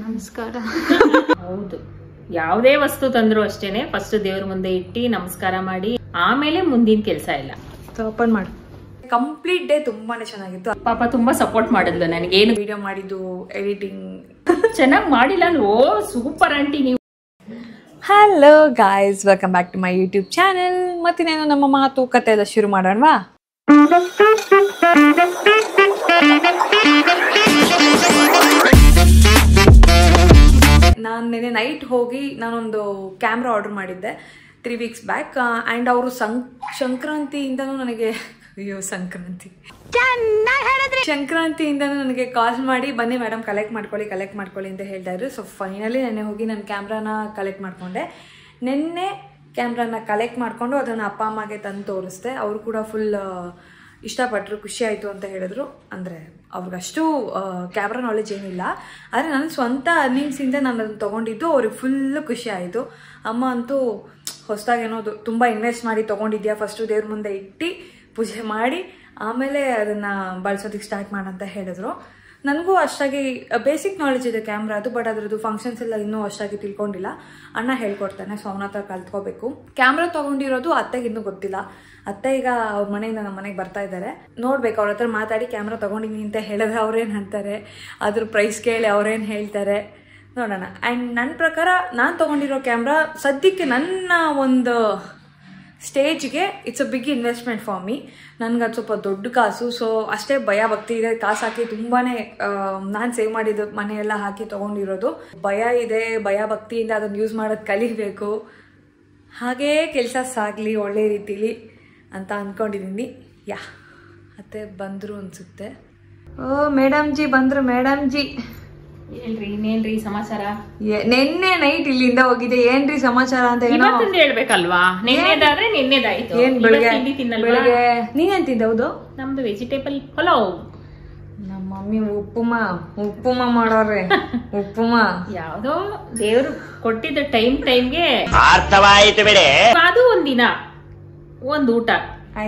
ನಮಸ್ಕಾರ. ಹೌದು, ಯಾವುದೇ ವಸ್ತು ತಂದ್ರು ಅಷ್ಟೇನೆ ಫಸ್ಟ್ ದೇವ್ರ ಮುಂದೆ ಇಟ್ಟು ನಮಸ್ಕಾರ ಮಾಡಿ ಆಮೇಲೆ ಮುಂದಿನ ಕೆಲಸ ಎಲ್ಲ. ಓಪನ್ ಮಾಡು. ಕಂಪ್ಲೀಟ್ ಡೇ ತುಂಬಾನೇ ಚೆನ್ನಾಗಿತ್ತು. ಪಾಪ ತುಂಬಾ ಸಪೋರ್ಟ್ ಮಾಡಿದ್ಲು ನನಗೇನು ವಿಡಿಯೋ ಮಾಡಿದ್ದು, ಎಡಿಟಿಂಗ್ ಚೆನ್ನಾಗಿ ಮಾಡಿಲ್ಲ. ಓ ಸೂಪರ್ ಆಂಟಿ ನೀವು. Hello guys, welcome back to my YouTube channel. ಮತ್ತಿನೇನು ನಮ್ಮ ಮಾತುಕತೆ ಎಲ್ಲ ಶುರು ಮಾಡೋಣವಾ? ನಾನು ನೆನೆ ನೈಟ್ ಹೋಗಿ ನಾನೊಂದು ಕ್ಯಾಮ್ರಾ ಆರ್ಡರ್ ಮಾಡಿದ್ದೆ 3 weeks ಬ್ಯಾಕ್. ಆ್ಯಂಡ್ ಅವರು ಸಂಕ್ರಾಂತಿಯಿಂದನೂ ನನಗೆ ಸಂಕ್ರಾಂತಿಯಿಂದನೂ ನನಗೆ ಕಾಲ್ ಮಾಡಿ ಬನ್ನಿ ಮೇಡಮ್ ಕಲೆಕ್ಟ್ ಮಾಡ್ಕೊಳ್ಳಿ ಅಂತ ಹೇಳ್ತಾ ಇದ್ರು. ಸೊ ಫೈನಲಿ ನೆನ್ನೆ ಹೋಗಿ ನನ್ನ ಕ್ಯಾಮ್ರಾನ ಕಲೆಕ್ಟ್ ಮಾಡಿಕೊಂಡೆ. ನೆನ್ನೆ ಕ್ಯಾಮ್ರಾನ ಕಲೆಕ್ಟ್ ಮಾಡಿಕೊಂಡು ಅದನ್ನು ಅಪ್ಪ ಅಮ್ಮಗೆ ತಂದು ತೋರಿಸ್ದೆ. ಅವರು ಕೂಡ ಫುಲ್ ಇಷ್ಟಪಟ್ಟರು, ಖುಷಿ ಆಯಿತು ಅಂತ ಹೇಳಿದ್ರು. ಅಂದರೆ ಅವ್ರಿಗಷ್ಟು ಕ್ಯಾಮ್ರಾ ನಾಲೆಜ್ ಏನಿಲ್ಲ, ಆದರೆ ನನ್ನ ಸ್ವಂತ ಅರ್ನಿಂಗ್ಸಿಂದ ನಾನು ಅದನ್ನು ತೊಗೊಂಡಿದ್ದು ಅವ್ರಿಗೆ ಫುಲ್ಲು ಖುಷಿ ಆಯಿತು. ಅಮ್ಮ ಅಂತೂ ಹೊಸದಾಗೇನೋದು ತುಂಬ ಇನ್ವೆಸ್ಟ್ ಮಾಡಿ ತೊಗೊಂಡಿದ್ಯಾ, ಫಸ್ಟು ದೇವ್ರ ಮುಂದೆ ಇಟ್ಟು ಪೂಜೆ ಮಾಡಿ ಆಮೇಲೆ ಅದನ್ನು ಬಳಸೋದಕ್ಕೆ ಸ್ಟಾರ್ಟ್ ಮಾಡಂತ ಹೇಳಿದ್ರು. ನನಗೂ ಅಷ್ಟಾಗಿ ಬೇಸಿಕ್ ನಾಲೆಜ್ ಇದೆ ಕ್ಯಾಮ್ರಾದು, ಬಟ್ ಅದರದ್ದು ಫಂಕ್ಷನ್ಸ್ ಎಲ್ಲ ಇನ್ನೂ ಅಷ್ಟಾಗಿ ತಿಳ್ಕೊಂಡಿಲ್ಲ. ಅಣ್ಣ ಹೇಳ್ಕೊಡ್ತಾನೆ, ಸೊ ಅವನ ಹತ್ರ ಕಲ್ತ್ಕೋಬೇಕು. ಕ್ಯಾಮ್ರಾ ತೊಗೊಂಡಿರೋದು ಅತ್ತೆಗೆ ಇನ್ನೂ ಗೊತ್ತಿಲ್ಲ. ಅತ್ತೆ ಈಗ ಅವ್ರ ಮನೆಯಿಂದ ನಮ್ಮ ಮನೆಗೆ ಬರ್ತಾ ಇದ್ದಾರೆ. ನೋಡ್ಬೇಕು, ಅವ್ರ ಹತ್ರ ಮಾತಾಡಿ ಕ್ಯಾಮ್ರಾ ತೊಗೊಂಡಿನಿ ಅಂತ ಹೇಳಿದ್ರೆ ಅವ್ರೇನು ಅಂತಾರೆ, ಅದ್ರ ಪ್ರೈಸ್ ಕೇಳಿ ಅವ್ರೇನು ಹೇಳ್ತಾರೆ ನೋಡೋಣ. ಆ್ಯಂಡ್ ನನ್ನ ಪ್ರಕಾರ ನಾನು ತೊಗೊಂಡಿರೋ ಕ್ಯಾಮ್ರಾ ಸದ್ಯಕ್ಕೆ ನನ್ನ ಒಂದು ಸ್ಟೇಜ್ಗೆ it's a big investment for me. ನನಗೆ ಅದು ಸ್ವಲ್ಪ ದೊಡ್ಡ ಕಾಸು, ಸೊ ಅಷ್ಟೇ ಭಯ ಭಕ್ತಿ ಇದೆ. ಕಾಸು ಹಾಕಿ ತುಂಬಾ ನಾನು ಸೇವ್ ಮಾಡಿದ್ದು ಮನೆಯೆಲ್ಲ ಹಾಕಿ ತೊಗೊಂಡಿರೋದು. ಭಯ ಇದೆ, ಭಯ ಭಕ್ತಿಯಿಂದ ಅದನ್ನು ಯೂಸ್ ಮಾಡೋದು ಕಲಿಬೇಕು. ಹಾಗೇ ಕೆಲಸ ಸಾಗಲಿ ಒಳ್ಳೆ ರೀತಿಲಿ ಅಂತ ಅಂದ್ಕೊಂಡಿದ್ದೀನಿ. ಯಾ ಅತ್ತೆ ಬಂದರು ಅನಿಸುತ್ತೆ. ಓ ಮೇಡಮ್ ಜಿ ಬಂದರು. ಮೇಡಮ್ ಜಿ ಹೇಳ್ರಿ, ಇನ್ನೇನ್ರಿ ಸಮಾಚಾರ? ನಿನ್ನೆ ನೈಟ್ ಇಲ್ಲಿಂದ ಹೋಗಿದೆ, ಏನ್ರಿ ಸಮಾಚಾರ ಅಂತ ಹೇಳ್ಬೇಕಲ್ವಾ? ನಿನ್ನೆದಾದ್ರೆ ನಿನ್ನೆದಾಯ್ತು. ಏನ್ ಬೆಳಗ್ಗೆ ನೀನೇನ್ ತಿಂದ? ಹೌದು, ನಮ್ದು ವೆಜಿಟೇಬಲ್ ಪಲಾವ್. ನಮ್ಮ ಮಮ್ಮಿ ಉಪ್ಪುಮಾ ಮಾಡೋರೆ. ಉಪ್ಪುಮಾ ಯಾವ್ದೋ ದೇವ್ರು ಕೊಟ್ಟಿದ್ದ ಟೈಮ್ಗೆ ಅರ್ಥವಾಯ್ತು ಬಿಡೆ. ಅದು ಒಂದಿನ ಒಂದ್ ಊಟ,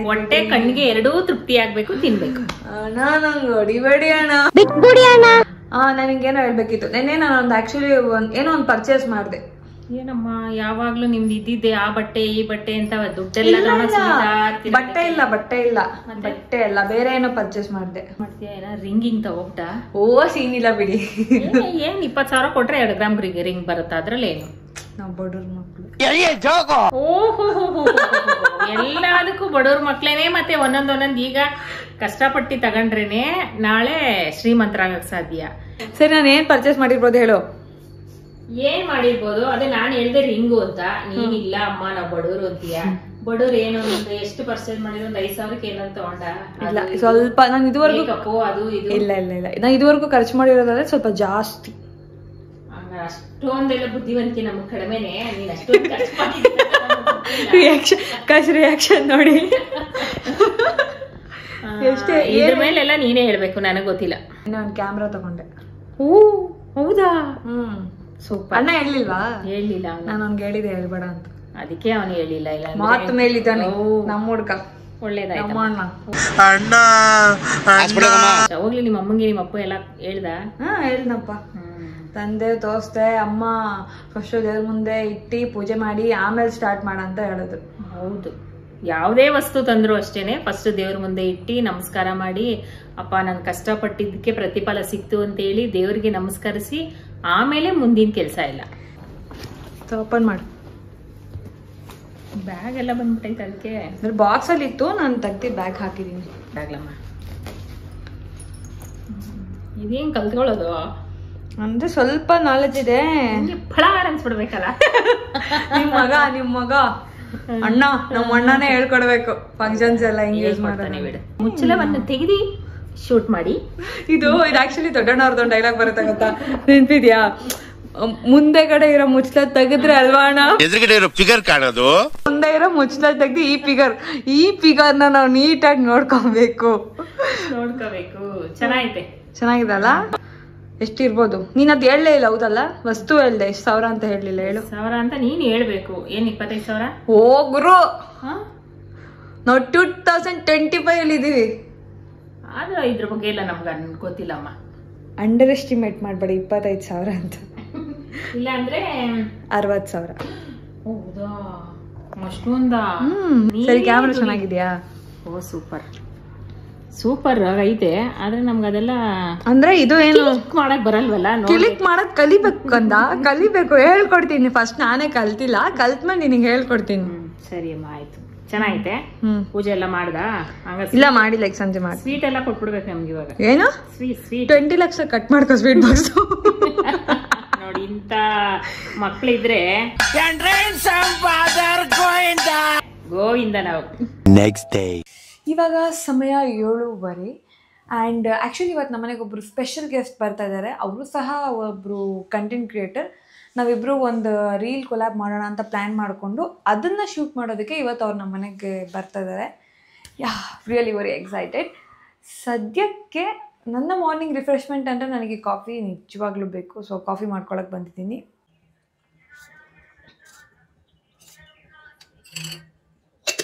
ಹೊಟ್ಟೆ ಕಣ್ಣಿಗೆ ಎರಡೂ ತೃಪ್ತಿ ಆಗ್ಬೇಕು, ತಿನ್ಬೇಕು. ನಂಗೆ ಹೊಡಿಬೇಡಿ ಅಣ್ಣ. ನನಗೇನೋ ಹೇಳ್ಬೇಕಿತ್ತು. ನೆನ್ನೆ ನಾನು ಆಕ್ಚುಲಿ ಏನೋ ಒಂದು ಪರ್ಚೇಸ್ ಮಾಡಿದೆ. ಏನಮ್ಮ ಯಾವಾಗ್ಲೂ ನಿಮ್ದು ಇದ್ದಿದ್ದೆ ಆ ಬಟ್ಟೆ ಈ ಬಟ್ಟೆ ಅಂತ ದುಡ್ಡೆಲ್ಲ ಬಟ್ಟೆ ಇಲ್ಲ ಬೇರೆ ಏನೋ ಪರ್ಚೇಸ್ ಮಾಡಿದೆ. ರಿಂಗಿಂಗ್ ತಗೋಟ? ಓ ಸೀನಿಲ್ಲ ಬಿಡಿ. ಏನ್ 20,000 ಕೊಟ್ರೆ 2 ಗ್ರಾಮ್ ರಿಂಗ್ ಬರುತ್ತೆ, ಅದ್ರಲ್ಲಿ ಏನು? ನಾವು ಬಡವ್ರ ಮಕ್ಳು. ಓಹೋ, ಎಲ್ಲದಕ್ಕೂ ಬಡವ್ರ ಮಕ್ಳೇನೆ. ಮತ್ತೆ ಒಂದೊಂದ್ ಈಗ ಕಷ್ಟಪಟ್ಟಿ ತಗೊಂಡ್ರೇನೆ ನಾಳೆ ಶ್ರೀಮಂತರಾಗಕ್ ಸಾಧ್ಯ. ಸರಿ, ನಾನು ಏನ್ ಪರ್ಚೇಸ್ ಮಾಡಿರ್ಬೋದು ಹೇಳು? ಏನ್ ಮಾಡಿರ್ಬೋದು? ಅದೇ ನಾನ್ ಹೇಳ್ದೆ ರಿಂಗು ಅಂತ. ನೀನಿಲ್ಲ ಅಮ್ಮ ನಾವ್ ಬಡವ್ರು ಅಂತೀಯ. ಬಡವ್ರು ಏನೋ ಒಂದು ಎಷ್ಟು ಪರ್ಚೇಸ್ ಮಾಡಿದ್ರು 5,000ಕ್ಕೆ ಏನೋ ತಗೊಂಡ? ಇಲ್ಲ, ಸ್ವಲ್ಪ ನಾನು ಇದುವರೆಗೂ ಅದು ಇದು ಇಲ್ಲ ನಾನು ಇದುವರೆಗೂ ಖರ್ಚು ಮಾಡಿರೋದಾದ್ರೆ ಸ್ವಲ್ಪ ಜಾಸ್ತಿ. ಅಷ್ಟೊಂದೆಲ್ಲ ಬುದ್ಧಿವಂತಿಕೆ ನಮಗ್ ಕಡಿಮೆನೆ. ನೀನ್ ಅಷ್ಟೊಂದು ರಿಯಾಕ್ಷನ್ ನೋಡಿ. ಇದ್ರ ಮೇಲೆಲ್ಲ ನೀನೇ ಹೇಳ್ಬೇಕು, ನನಗ್ ಗೊತ್ತಿಲ್ಲ. ನಾನು ಕ್ಯಾಮ್ರಾ ತಗೊಂಡೆ. ಓ ಹೌದಾ? ಸೂಪರ್. ಅಣ್ಣ ಹೇಳಿಲ್ವಾ? ಹೇಳಿಲ್ಲ. ನಾನು ಅವ್ನಿಗೆ ಹೇಳಿದೆ ಹೇಳ್ಬೇಡ ಅಂತ, ಅದಕ್ಕೆ ಅವನು ಹೇಳಿಲ್ಲ. ಇಲ್ಲ ಮಾತು ಮೇಲಿದ್ದಾನೆ ನಮ್ಮ ಹುಡ್ಗ. ಒಳ್ಳೇದಾಯ್ತು. ಹೋಗ್ಲಿ, ನಿಮ್ಮ ಅಮ್ಮಂಗೆ ನಿಮ್ಮ ಅಪ್ಪ ಎಲ್ಲ ಹೇಳ್ದ? ಹೇಳ್ದಪ್ಪ. ತಂದೆ ತೋರಿಸ್ದೆ, ಅಮ್ಮ ಫಸ್ಟ್ ದೇವ್ರ ಮುಂದೆ ಇಟ್ಟು ಪೂಜೆ ಮಾಡಿ ಆಮೇಲೆ ಸ್ಟಾರ್ಟ್ ಮಾಡ ಅಂತ ಹೇಳಿದ್ರು. ಹೌದು, ಯಾವುದೇ ವಸ್ತು ತಂದ್ರು ಅಷ್ಟೇನೆ ಫಸ್ಟ್ ದೇವ್ರ ಮುಂದೆ ಇಟ್ಟು ನಮಸ್ಕಾರ ಮಾಡಿ, ಅಪ್ಪ ನಾನು ಕಷ್ಟಪಟ್ಟಿದ್ದಕ್ಕೆ ಪ್ರತಿಫಲ ಸಿಕ್ತು ಅಂತ ಹೇಳಿ ದೇವ್ರಿಗೆ ನಮಸ್ಕರಿಸಿ ಆಮೇಲೆ ಮುಂದಿನ ಕೆಲಸ ಎಲ್ಲ. ಓಪನ್ ಮಾಡು. ಬ್ಯಾಗ್ ಎಲ್ಲ ಬಂದ್ಬಿಟ್ಟೈತೆ, ಅದಕ್ಕೆ ಬಾಕ್ಸ್ ಅಲ್ಲಿ ಇತ್ತು, ನಾನು ತೆಗ್ದು ಬ್ಯಾಗ್ ಹಾಕಿದೀನಿ. ಬ್ಯಾಗ್ಲಮ್ಮ ಇದೇನ್ ಕಲ್ತ್ಕೊಳ್ಳೋದು ಅಂದ್ರೆ ಸ್ವಲ್ಪ ನಾಲೆಜ್ ಇದೆ. ಫಳ ಅನ್ಸ್ಬಿಡ್ಬೇಕಲ್ಲ. ನಿಮ್ ಮಗ ಅಣ್ಣ, ನಮ್ಮ ಅಣ್ಣನೇ ಹೇಳ್ಕೊಡ್ಬೇಕು ಫಂಕ್ಷನ್ಸ್ ಎಲ್ಲ ಹಿಂಗ್ ಯೂಸ್ ಮಾಡ್ತಾನೆ. ಮುಚ್ಚಳವನ್ನು ತೆಗೆದಿ ಶೂಟ್ ಮಾಡಿ. ಇದು ಆಕ್ಚುಲಿ ದೊಡ್ಡಣ್ಣವ್ರದ್ದು ಡೈಲಾಗ್ ಬರುತ್ತೆ ಗೊತ್ತಾ, ನೆನ್ಪಿದ್ಯಾ? ಮುಂದೆಗಡೆ ಇರೋ ಮುಚ್ಚಳ ತೆಗೆದ್ರೆ ಅಲ್ವಾ ಅಣ್ಣ ಎದುರುಗಡೆ ಇರೋ ಫಿಗರ್ ಕಾಣೋದು. ಮುಂದೆ ಇರೋ ಮುಚ್ಚಳ ತೆಗ್ದು ಈ ಫಿಗರ್ನ ನಾವು ನೀಟಾಗಿ ನೋಡ್ಕೋಬೇಕು. ಚೆನ್ನಾಗಿದೆ ಅಲ್ಲ? ಎಷ್ಟಿರ್ಬೋದು? ನೀನ್ ಅದ್ ಹೇಳಲೇ ಇಲ್ಲ. ಹೌದಲ್ಲ, ವಸ್ತು ಹೇಳ್ದೆ. ಎಷ್ಟು ಸಾವಿರ ಅಂತ ಹೇಳಲಿಲ್ಲ. ಹೇಳು. 1,000 ಅಂತ ನೀನ್ ಹೇಳ್ಬೇಕು. ಏನ್ 25,000? ಓ ಗುರು, ನಾವು 2025 ಅಲ್ಲಿ ಇದೀವಿ. ಆದ್ರೆ ಇದ್ರ ಬಗ್ಗೆ ಎಲ್ಲ ನಮ್ಗೆ ಗೊತ್ತಿಲ್ಲಮ್ಮ. ಅಂಡರ್ ಎಸ್ಟಿಮೇಟ್ ಮಾಡಬೇಡಿ 25,000 ಅಂತ. ಇಲ್ಲ ಅಂದ್ರೆ 60,000. ಹೌದಾ ಅಷ್ಟೊಂದಾ? ಸರಿ ಕ್ಯಾಮ್ರಾ ಚೆನ್ನಾಗಿದ್ಯಾ? ಓ ಸೂಪರ್ ಐತೆ. ಆದ್ರೆ ನಮ್ಗೆ ಅದೆಲ್ಲ ಅಂದ್ರೆ ಇದು ಏನು ಮಾಡಕ್ ಬರಲ್ವಲ್ಲ. ಕ್ಲಿಕ್ ಮಾಡಕ್ ಕಲಿಬೇಕು. ಹೇಳ್ಕೊಡ್ತೀನಿ. ಫಸ್ಟ್ ನಾನೇ ಕಲ್ತಿಲ್ಲ, ಕಲ್ತ್ಮೇಲೆ ನಿನಗೆ ಹೇಳ್ಕೊಡ್ತೀನಿ. ಸರಿ ಅಮ್ಮ ಆಯ್ತು. ಚೆನ್ನಾಗೈತೆ. ಪೂಜೆ ಎಲ್ಲ ಮಾಡ್ದ? ಇಲ್ಲ ಮಾಡಿಲ್ಲ, ಈಗ ಸಂಜೆ ಮಾಡಿ. ಸ್ವೀಟ್ ಎಲ್ಲ ಕೊಟ್ಬಿಡ್ಬೇಕು ನಮ್ಗೆ ಇವಾಗ. ಏನು ಸ್ವೀಟ್ 20 ಲಕ್ಷ ಕಟ್ ಮಾಡ್ಕೋ ಸ್ವೀಟ್ ಬಾಕ್ಸ್. ನೋಡಿ ಇಂತ ಮಕ್ಳಿದ್ರೆ ಗೋವಿಂದ ನಾವು. ನೆಕ್ಸ್ಟ್ ಡೇ ಇವಾಗ ಸಮಯ 7:15 ಆ್ಯಂಡ್ ಆ್ಯಕ್ಚುಲಿ ಇವತ್ತು ನಮ್ಮನೆಗೆ ಒಬ್ಬರು ಸ್ಪೆಷಲ್ ಗೆಸ್ಟ್ ಬರ್ತಾ ಇದ್ದಾರೆ. ಅವರು ಸಹ ಒಬ್ಬರು ಕಂಟೆಂಟ್ ಕ್ರಿಯೇಟರ್. ನಾವಿಬ್ಬರು ಒಂದು ರೀಲ್ ಕೊಲ್ಯಾಬ್ ಮಾಡೋಣ ಅಂತ ಪ್ಲ್ಯಾನ್ ಮಾಡಿಕೊಂಡು ಅದನ್ನು ಶೂಟ್ ಮಾಡೋದಕ್ಕೆ ಇವತ್ತು ಅವ್ರು ನಮ್ಮ ಮನೆಗೆ ಬರ್ತಾ ಇದ್ದಾರೆ. Really very excited. ಸದ್ಯಕ್ಕೆ ನನ್ನ ಮಾರ್ನಿಂಗ್ ರಿಫ್ರೆಶ್ಮೆಂಟ್ ಅಂದರೆ ನನಗೆ ಕಾಫಿ ನಿಜವಾಗ್ಲೂ ಬೇಕು. ಸೊ ಕಾಫಿ ಮಾಡ್ಕೊಳಕ್ಕೆ ಬಂದಿದ್ದೀನಿ.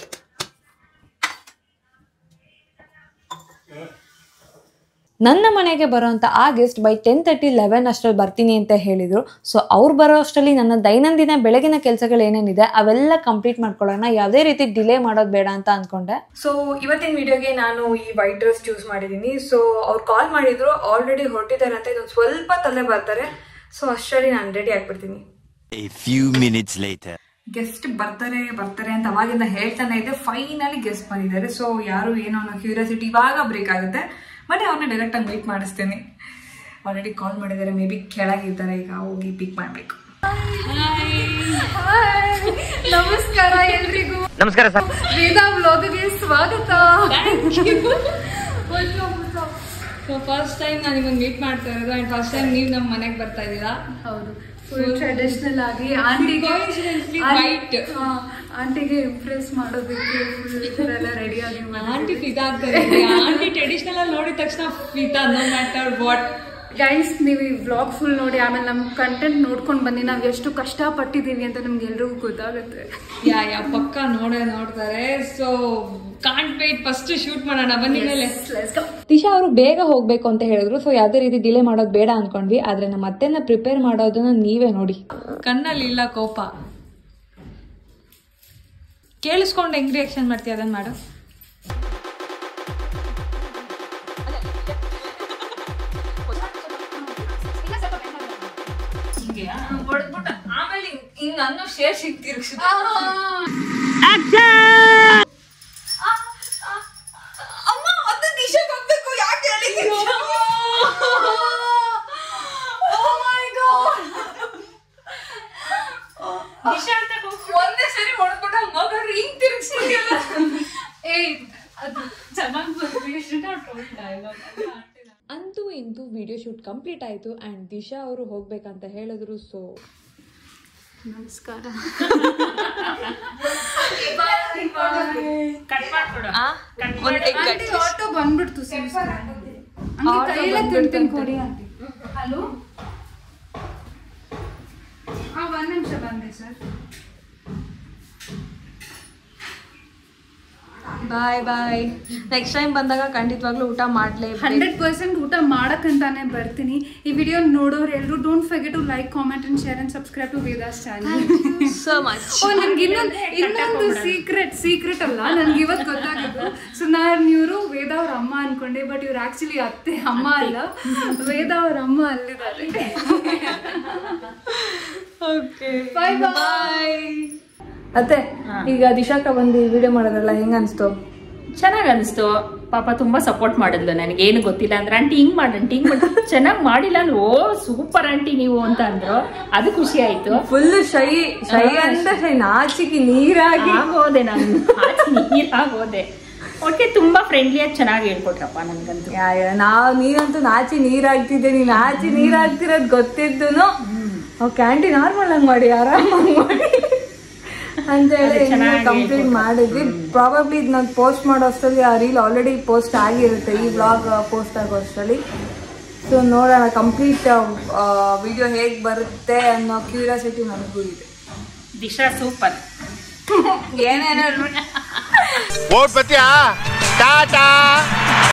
ನನ್ನ ಮನೆಗೆ ಬರೋವಂಥ ಆ ಗೆಸ್ಟ್ ಬೈ 10:30 11 ಅಷ್ಟರಲ್ಲಿ ಬರ್ತೀನಿ ಅಂತ ಹೇಳಿದರು. ಸೊ ಅವ್ರು ಬರೋ ಅಷ್ಟರಲ್ಲಿ ನನ್ನ ದೈನಂದಿನ ಬೆಳಗಿನ ಕೆಲಸಗಳು ಏನೇನಿದೆ ಅವೆಲ್ಲ ಕಂಪ್ಲೀಟ್ ಮಾಡ್ಕೊಳ್ಳೋಣ, ಯಾವುದೇ ರೀತಿ ಡಿಲೇ ಮಾಡೋದು ಬೇಡ ಅಂತ ಅಂದ್ಕೊಂಡೆ. ಸೊ ಇವತ್ತಿನ ವಿಡಿಯೋಗೆ ನಾನು ಈ ವೈಟ್ ಡ್ರೆಸ್ ಚೂಸ್ ಮಾಡಿದ್ದೀನಿ. ಸೊ ಅವ್ರು ಕಾಲ್ ಮಾಡಿದ್ರು, ಆಲ್ರೆಡಿ ಹೊರಟಿದ್ದಾರೆ ಅಂತ. ಇದೊಂದು ಸ್ವಲ್ಪ ತಲೆ ಬರ್ತಾರೆ. ಸೊ ಅಷ್ಟರಲ್ಲಿ ನಾನು ರೆಡಿ ಆಗ್ಬಿಡ್ತೀನಿ. ಗೆಸ್ಟ್ ಬರ್ತಾರೆ ಅಂತ ಅವಾಗಿಂದ ಹೇಳ್ತಾನೆ ಇದೆ. ಫೈನಲಿ ಗೆಸ್ಟ್ ಬಂದಿದ್ದಾರೆ. ಸೊ ಯಾರು ಏನೋ ಅನ್ನೋ ಕ್ಯೂರಿಯಾಸಿಟಿ ಇವಾಗ ಬ್ರೇಕ್ ಆಗುತ್ತೆ. ಮತ್ತೆ ಅವ್ರನ್ನ ಡೈರೆಕ್ಟಾಗಿ ಮೀಟ್ ಮಾಡಿಸ್ತೇನೆ. ಆಲ್ರೆಡಿ ಕಾಲ್ ಮಾಡಿದ್ದಾರೆ, ಮೇ ಬಿ ಕೆಳಗಿರ್ತಾರೆ. ಈಗ ಹೋಗಿ ಪಿಕ್ ಮಾಡಬೇಕು. ನಮಸ್ಕಾರ ಎಲ್ರಿಗೂ. ನಮಸ್ಕಾರ ಸರ್. ವೇದಾ ವ್ಲಾಗ್ಗೆ ಸ್ವಾಗತ. ಫಸ್ಟ್ ಟೈಮ್ ನಾನು ನಿಮ್ಮನ್ನು ಮೀಟ್ ಮಾಡ್ತಾ ಇರೋದು ಆ್ಯಂಡ್ ಫಸ್ಟ್ ಟೈಮ್ ನೀವು ನಮ್ಮ ಮನೆಗೆ ಬರ್ತಾ ಇದ್ದೀರಾ. ಹೌದು, ಫುಲ್ ಟ್ರೆಡಿಷನಲ್ ಆಗಿ ಆಂಟಿಗೆ ಇಂಪ್ರೆಸ್ ಮಾಡೋದಕ್ಕೆ ಎಲ್ಲ ರೆಡಿ ಆಗಿ ಆಂಟಿ ಫಿದಾ ಆಗ್ತಾರೆ. ಆಂಟಿ ಟ್ರೆಡಿಷನಲ್ ಅಲ್ಲಿ ನೋಡಿದ ತಕ್ಷಣ ಫಿದಾ, ನೋ ಮ್ಯಾಟರ್ ವಾಟ್. ಗೈಸ್, ನೀವು ಈ ವ್ಲಾಗ್ ಫುಲ್ ನೋಡಿ ಆಮೇಲೆ ನಮ್ಮ ಕಂಟೆಂಟ್ ನೋಡ್ಕೊಂಡು ಬನ್ನಿ. ನಾವು ಎಷ್ಟು ಕಷ್ಟಪಟ್ಟಿದ್ದೀವಿ ಅಂತ ನಮ್ಗೆ ಎಲ್ರಿಗೂ ಗೊತ್ತಾಗುತ್ತೆ. ಯಾ ಪಕ್ಕ ನೋಡ್ತಾರೆ. So can't wait, first shoot ಮಾಡೋಣ ಬನ್ನಿ. ಮೇಲೆ ದಿಶಾ ಅವರು ಬೇಗ ಹೋಗ್ಬೇಕು ಅಂತ ಹೇಳಿದ್ರು. ಸೊ ಯಾವುದೇ ರೀತಿ ಡಿಲೇ ಮಾಡೋದು ಬೇಡ ಅನ್ಕೊಂಡ್ವಿ. ಆದ್ರೆ ನಮ್ಮ ಅತ್ತೆನ ಪ್ರಿಪೇರ್ ಮಾಡೋದನ್ನ ನೀವೇ ನೋಡಿ. ಕಣ್ಣಲ್ಲಿ ಇಲ್ಲ ಕೋಪ, ಕೇಳಿಸ್ಕೊಂಡು ಹೆಂಗ್ ರಿಯಾಕ್ಷನ್ ಮಾಡ್ತೀಯ ಅದನ್ನ ಮಾಡು. ಆಮೇಲೆ ಹಿಂಗ ಅನ್ನೋ ಶೇರ್ ಸಿಗ್ತಿರ್ಸಿ ಅಮ್ಮ ಅದು ದಿಶಾಗ್ ಹೋಗ್ಬೇಕು. ಯಾಕೆ ಹೇಳಿದ್ದೀರಿ? ಒಂದೇ ಸರಿ ಹೊಡ್ಬಿಟ್ಟು ಮಗರು ಹಿಂಗ್ ತಿರ್ಗಿಸಿದ್ಯಲ್ಲ. ಅಂತೂ ಇಂತೂ ವಿಡಿಯೋ ಶೂಟ್ ಕಂಪ್ಲೀಟ್ ಆಯ್ತು ಆ್ಯಂಡ್ ದಿಶಾ ಅವರು ಹೋಗ್ಬೇಕಂತ ಹೇಳಿದ್ರು. ಸೊ ನಮಸ್ಕಾರ. ಆಟೋ ಬಂದ್ಬಿಡ್ತು. ಕೊಡಿ. ಹಲೋ, 1 ನಿಮಿಷ ಬಂದೆ ಸರ್. ಬಾಯ್. ನೆಕ್ಸ್ಟ್ ಟೈಮ್ ಬಂದಾಗ ಖಂಡಿತವಾಗ್ಲೂ ಊಟ ಮಾಡಲೇ 100% ಊಟ ಮಾಡಕ್ಕಂತಾನೆ ಬರ್ತೀನಿ. ಈ ವಿಡಿಯೋ ನೋಡೋರು ಎಲ್ಲರೂ don't forget to like, comment and share and subscribe to Vedas channel. So much. ನನಗೆ ಇನ್ನೊಂದು ಸೀಕ್ರೆಟ್ ಅಲ್ಲ, ನನಗೆ ಇವತ್ತು ಗೊತ್ತಾಗಿದ್ದು. ಸೊ ನಾನು ಇವರು ವೇದಾ ಅವ್ರ ಅಮ್ಮ ಅನ್ಕೊಂಡೆ, ಬಟ್ ಇವ್ರು ಆಕ್ಚುಲಿ ಅತ್ತೆ ಅಮ್ಮ ಅಲ್ಲ, ವೇದಾ ಅವ್ರ ಅಮ್ಮ ಅಲ್ಲಿದ್ದಾರೆ. ಓಕೆ, ಬಾಯ್. ಅತ್ತೆ, ಈಗ ದಿಶಾಕ ಬಂದು ವಿಡಿಯೋ ಮಾಡೋದ್ರಲ್ಲ, ಹೆಂಗ ಅನ್ಸ್ತು? ಚೆನ್ನಾಗ್ ಅನಿಸ್ತು. ಪಾಪ ತುಂಬಾ ಸಪೋರ್ಟ್ ಮಾಡಿದ್ಲು. ನನಗೆ ಏನು ಗೊತ್ತಿಲ್ಲ ಅಂದ್ರೆ ಆಂಟಿ ಹಿಂಗ್ ಮಾಡಿ ಚೆನ್ನಾಗಿ ಮಾಡಿಲ್ಲ ಅಂದ್ರೆ ಓ ಸೂಪರ್ ಆಂಟಿ ನೀವು ಅಂತ ಅಂದ್ರು. ಅದು ಖುಷಿ ಆಯ್ತು. ಫುಲ್ ಶೈ ಅಂತ ನಾಚಿಕೆ ನೀರಾಗಿ ಆಗೋದೆ. ನಾನು ನೀರಾಗೋದೆ. ಒಟ್ಟೆ ತುಂಬಾ ಫ್ರೆಂಡ್ಲಿಯಾಗಿ ಚೆನ್ನಾಗಿ ಹೇಳ್ಕೊಟ್ರಪ್ಪ ನನ್ಗಂತೂ. ನೀನಂತೂ ನಾಚಿ ನೀರಾಗ್ತಿದ್ದೆ. ನೀನ್ ನಾಚಿ ನೀರಾಗ್ತಿರೋದ್ ಗೊತ್ತಿದ್ದು ಓಕೆ ಆಂಟಿ ನಾರ್ಮಲ್ ಹಂಗ್ ಮಾಡಿ, ಆರಾಮಾಗಿ ಮಾಡಿ ಅಂತ ಹೇಳಿ ಕಂಪ್ಲೀಟ್ ಮಾಡಿದ್ವಿ. ಪ್ರಾಬಬ್ಲಿ ಇದು ನಾನು ಪೋಸ್ಟ್ ಮಾಡೋ ಅಷ್ಟರಲ್ಲಿ ಆ ರೀಲ್ ಆಲ್ರೆಡಿ ಪೋಸ್ಟ್ ಆಗಿರುತ್ತೆ, ಈ ವ್ಲಾಗ್ ಪೋಸ್ಟ್ ಆಗೋ ಅಷ್ಟರಲ್ಲಿ. ಸೊ ನೋಡೋಣ ಕಂಪ್ಲೀಟ್ ವಿಡಿಯೋ ಹೇಗೆ ಬರುತ್ತೆ ಅನ್ನೋ ಕ್ಯೂರಿಯಾಸಿಟಿ ನನಗೂ ಇದೆ. ದಿಶಾ ಸೂಪರ್. ಏನೇನೋ ಟಾಟಾ.